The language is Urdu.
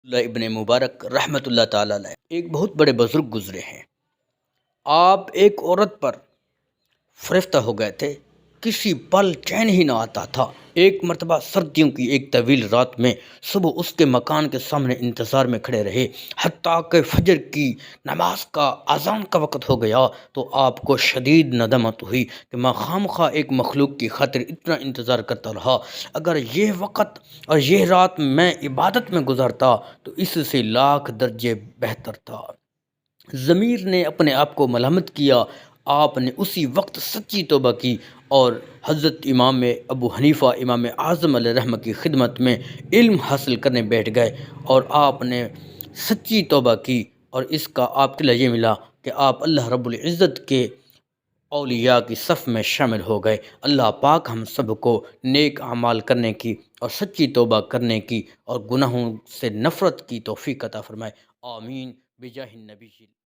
اللہ ابن مبارک رحمۃ اللہ تعالیٰ علیہ ایک بہت بڑے بزرگ گزرے ہیں۔ آپ ایک عورت پر فریفتہ ہو گئے تھے، کسی پل چین ہی نہ آتا تھا۔ ایک مرتبہ سردیوں کی ایک طویل رات میں صبح اس کے مکان کے سامنے انتظار میں کھڑے رہے، حتیٰ کہ فجر کی نماز کا اذان کا وقت ہو گیا تو آپ کو شدید ندامت ہوئی کہ میں خامخواہ ایک مخلوق کی خاطر اتنا انتظار کرتا رہا۔ اگر یہ وقت اور یہ رات میں عبادت میں گزارتا تو اس سے لاکھ درجے بہتر تھا۔ ضمیر نے اپنے آپ کو ملامت کیا۔ آپ نے اسی وقت سچی توبہ کی اور حضرت امام ابو حنیفہ امام اعظم علیہ رحمہ کی خدمت میں علم حاصل کرنے بیٹھ گئے، اور آپ نے سچی توبہ کی، اور اس کا آپ کے لیے یہ ملا کہ آپ اللہ رب العزت کے اولیاء کی صف میں شامل ہو گئے۔ اللہ پاک ہم سب کو نیک اعمال کرنے کی اور سچی توبہ کرنے کی اور گناہوں سے نفرت کی توفیق عطا فرمائے۔ آمین بجاہ النبی۔